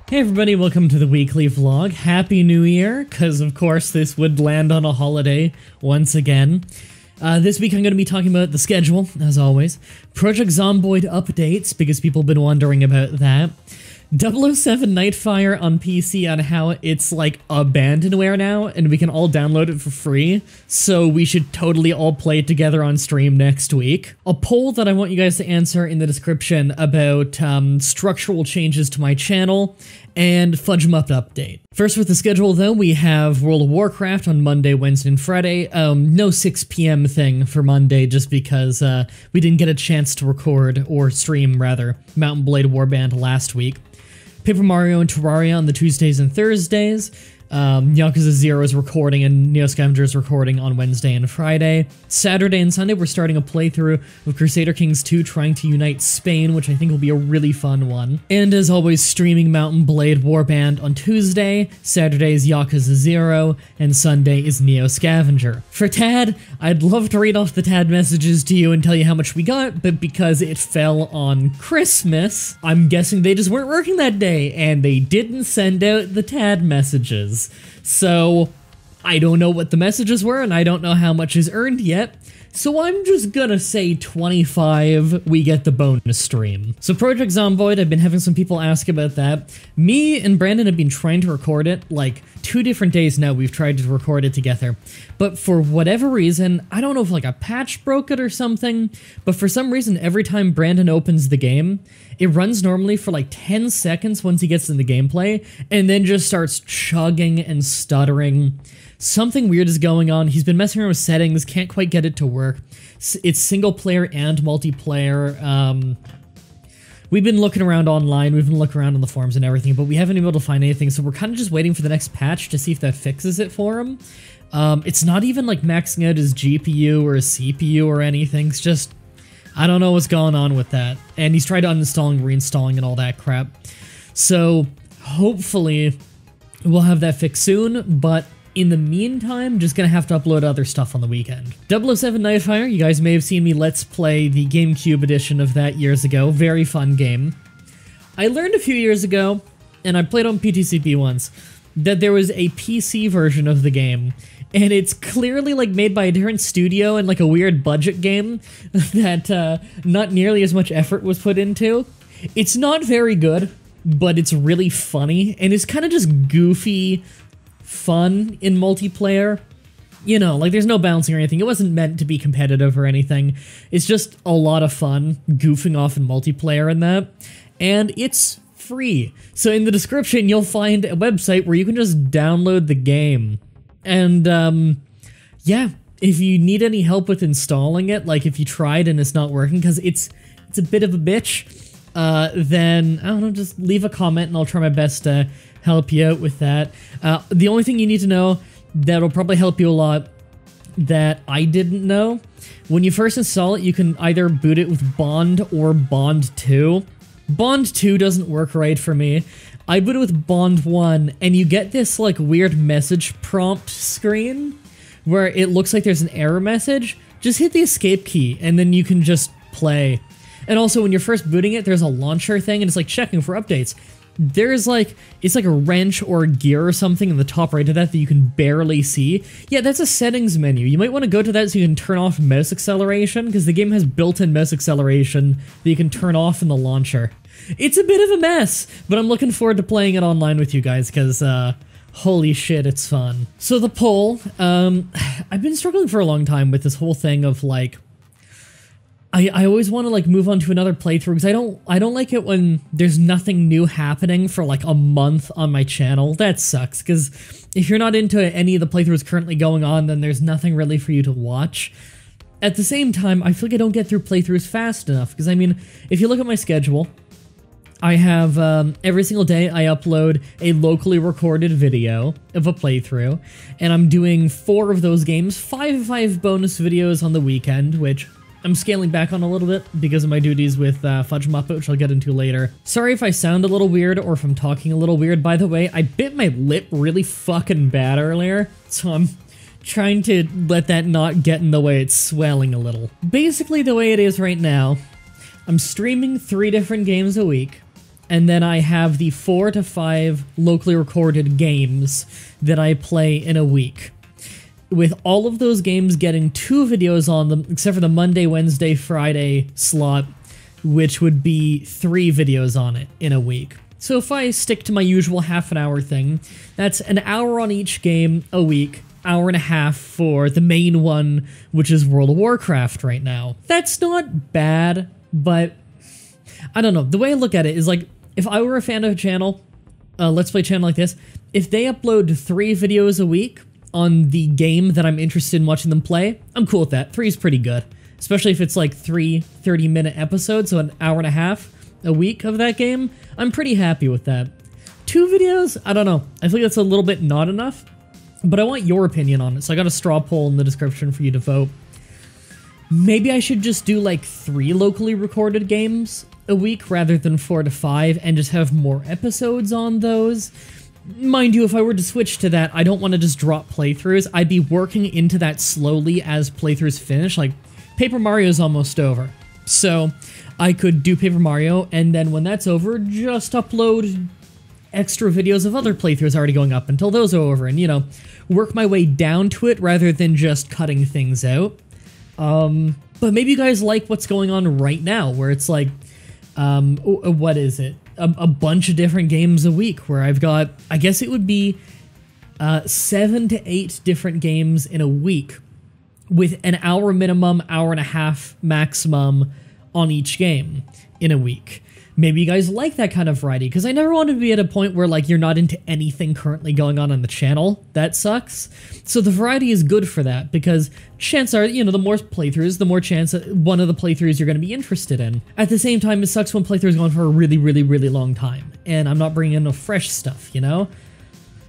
Hey everybody, welcome to the weekly vlog. Happy New Year, because of course this would land on a holiday once again. This week I'm going to be talking about the schedule, as always. Project Zomboid updates, because people have been wondering about that. 007 Nightfire on PC on how it's like abandonware now, and we can all download it for free, so we should totally all play it together on stream next week. A poll that I want you guys to answer in the description about structural changes to my channel, and Fudge 'em Up update. First with the schedule though, we have World of Warcraft on Monday, Wednesday, and Friday. No 6 p.m. thing for Monday just because we didn't get a chance to record, or stream rather, Mountain Blade Warband last week. Paper Mario and Terraria on the Tuesdays and Thursdays. Yakuza 0 is recording and Neo Scavenger is recording on Wednesday and Friday. Saturday and Sunday we're starting a playthrough of Crusader Kings 2 trying to unite Spain, which I think will be a really fun one. And as always, streaming Mountain Blade Warband on Tuesday, Saturday is Yakuza 0, and Sunday is Neo Scavenger. For TAD, I'd love to read off the TAD messages to you and tell you how much we got, but because it fell on Christmas, I'm guessing they just weren't working that day, and they didn't send out the TAD messages. So, I don't know what the messages were, and I don't know how much is earned yet, so I'm just gonna say 25, we get the bonus stream. So Project Zomboid, I've been having some people ask about that. Me and Brandon have been trying to record it, like 2 different days now we've tried to record it together. But for whatever reason, I don't know if like a patch broke it or something, but for some reason every time Brandon opens the game, it runs normally for like 10 seconds once he gets in the gameplay, and then just starts chugging and stuttering. Something weird is going on. He's been messing around with settings, can't quite get it to work. It's single player and multiplayer. We've been looking around online, we've been looking around on the forums and everything, but we haven't been able to find anything, so we're kind of just waiting for the next patch to see if that fixes it for him. It's not even like maxing out his GPU or his CPU or anything, it's just, I don't know what's going on with that. And he's tried uninstalling, reinstalling, and all that crap. So, hopefully, we'll have that fixed soon, but in the meantime, just gonna have to upload other stuff on the weekend. 007 Nightfire, you guys may have seen me Let's Play the GameCube edition of that years ago. Very fun game. I learned a few years ago, and I played on PTCP once, that there was a PC version of the game, and it's clearly like made by a different studio and like a weird budget game that not nearly as much effort was put into. It's not very good, but it's really funny, and it's kind of just goofy fun in multiplayer. You know, like there's no bouncing or anything. It wasn't meant to be competitive or anything. It's just a lot of fun goofing off in multiplayer and that. And it's free. So in the description, you'll find a website where you can just download the game. And, yeah, if you need any help with installing it, like if you tried and it's not working, because it's a bit of a bitch, then, I don't know, just leave a comment and I'll try my best to help you out with that. The only thing you need to know that'll probably help you a lot that I didn't know, when you first install it, you can either boot it with Bond or Bond 2. Bond 2 doesn't work right for me. I boot it with Bond 1, and you get this like weird message prompt screen where it looks like there's an error message. Just hit the escape key, and then you can just play. And also, when you're first booting it, there's a launcher thing, and it's like checking for updates. There's like, it's like a wrench or a gear or something in the top right of that you can barely see. Yeah, that's a settings menu. You might want to go to that so you can turn off mouse acceleration, because the game has built-in mouse acceleration that you can turn off in the launcher. It's a bit of a mess, but I'm looking forward to playing it online with you guys, because, holy shit, it's fun. So the poll, I've been struggling for a long time with this whole thing of, like, I always want to like move on to another playthrough because I don't like it when there's nothing new happening for like a month on my channel. That sucks, because if you're not into any of the playthroughs currently going on, then there's nothing really for you to watch. At the same time, I feel like I don't get through playthroughs fast enough, because I mean, if you look at my schedule, I have every single day I upload a locally recorded video of a playthrough, and I'm doing 4 of those games, 5 bonus videos on the weekend, which I'm scaling back on a little bit because of my duties with Fudge 'em Up, which I'll get into later. Sorry if I sound a little weird or if I'm talking a little weird. By the way, I bit my lip really fucking bad earlier, so I'm trying to let that not get in the way. It's swelling a little. Basically, the way it is right now, I'm streaming 3 different games a week. and then I have the 4 to 5 locally recorded games that I play in a week. With all of those games getting 2 videos on them, except for the Monday, Wednesday, Friday slot, which would be 3 videos on it in a week. So if I stick to my usual half an hour thing, that's an hour on each game a week, hour and a half for the main one, which is World of Warcraft right now. That's not bad, but I don't know. The way I look at it is like, if I were a fan of a channel, a Let's Play channel like this, if they upload 3 videos a week on the game that I'm interested in watching them play, I'm cool with that. 3 is pretty good, especially if it's like 3 30-minute episodes, so an hour and a half a week of that game. I'm pretty happy with that. 2 videos? I don't know. I think that's a little bit not enough, but I want your opinion on it, so I got a straw poll in the description for you to vote. Maybe I should just do like 3 locally recorded games a week rather than 4 to 5 and just have more episodes on those. Mind you, if I were to switch to that, I don't want to just drop playthroughs. I'd be working into that slowly as playthroughs finish. Like, Paper Mario's almost over, so I could do Paper Mario, and then when that's over, just upload extra videos of other playthroughs already going up until those are over, and, you know, work my way down to it rather than just cutting things out. But maybe you guys like what's going on right now, where it's like, what is it? A bunch of different games a week, where I've got, I guess it would be 7 to 8 different games in a week, with an hour minimum, hour and a half maximum on each game in a week. Maybe you guys like that kind of variety, because I never want to be at a point where, like, you're not into anything currently going on the channel. That sucks. So the variety is good for that, because chances are, you know, the more playthroughs, the more chance that one of the playthroughs you're going to be interested in. At the same time, it sucks when playthroughs go on for a really, really, really long time, and I'm not bringing in no fresh stuff, you know?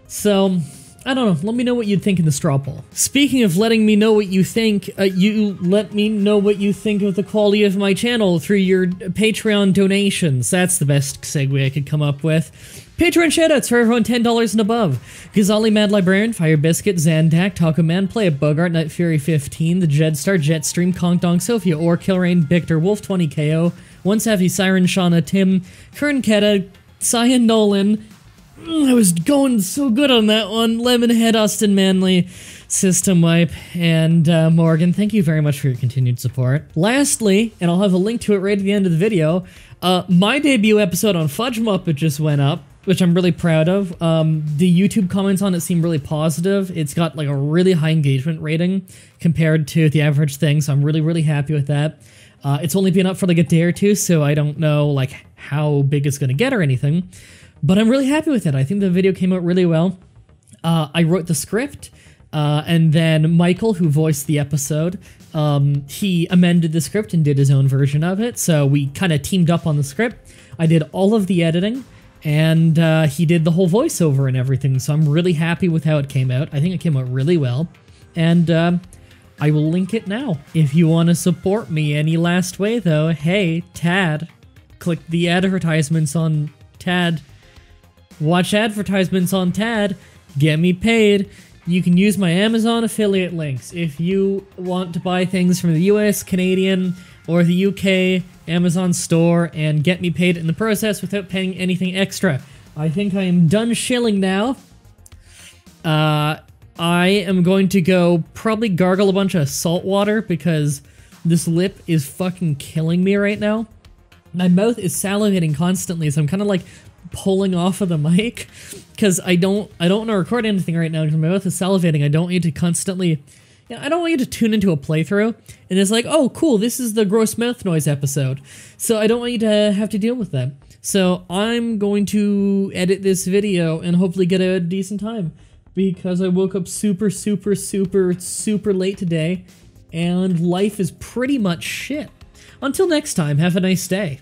So I don't know, let me know what you'd think in the straw poll. Speaking of letting me know what you think, you let me know what you think of the quality of my channel through your Patreon donations. That's the best segue I could come up with. Patreon shoutouts for everyone $10 and above. Ghazali Mad Librarian, Fire Biscuit, Zandak, Taco Man, Play a Bogart, Night Fury 15, The Jedstar, Jetstream, Conk Dong, Sophia, Or, Killrain, Victor, Wolf 20KO, One Savvy, Siren, Shauna, Tim, Kern Keta, Cyan Nolan, I was going so good on that one. Lemonhead, Austin Manley, System Wipe, and Morgan, thank you very much for your continued support. Lastly, and I'll have a link to it right at the end of the video, my debut episode on Fudge Muppet just went up, which I'm really proud of. The YouTube comments on it seem really positive. It's got like a really high engagement rating compared to the average thing, so I'm really, really happy with that. It's only been up for like a day or 2, so I don't know like how big it's gonna get or anything. But I'm really happy with it. I think the video came out really well. I wrote the script, and then Michael, who voiced the episode, he amended the script and did his own version of it, so we kind of teamed up on the script. I did all of the editing, and he did the whole voiceover and everything, so I'm really happy with how it came out. I think it came out really well, and I will link it now. If you want to support me any last way, though, hey, Tad, click the advertisements on Tad. Watch advertisements on Tad, get me paid. You can use my Amazon affiliate links if you want to buy things from the US, Canadian, or the UK Amazon store and get me paid in the process without paying anything extra. I think I am done shilling now. I am going to go probably gargle a bunch of salt water because this lip is fucking killing me right now. My mouth is salivating constantly, so I'm kind of like pulling off of the mic because I don't want to record anything right now because my mouth is salivating. I don't want you to constantly, I don't want you to tune into a playthrough and it's like, oh cool, this is the gross mouth noise episode. So I don't want you to have to deal with that. So I'm going to edit this video and hopefully get a decent time because I woke up super late today and life is pretty much shit. Until next time, have a nice day.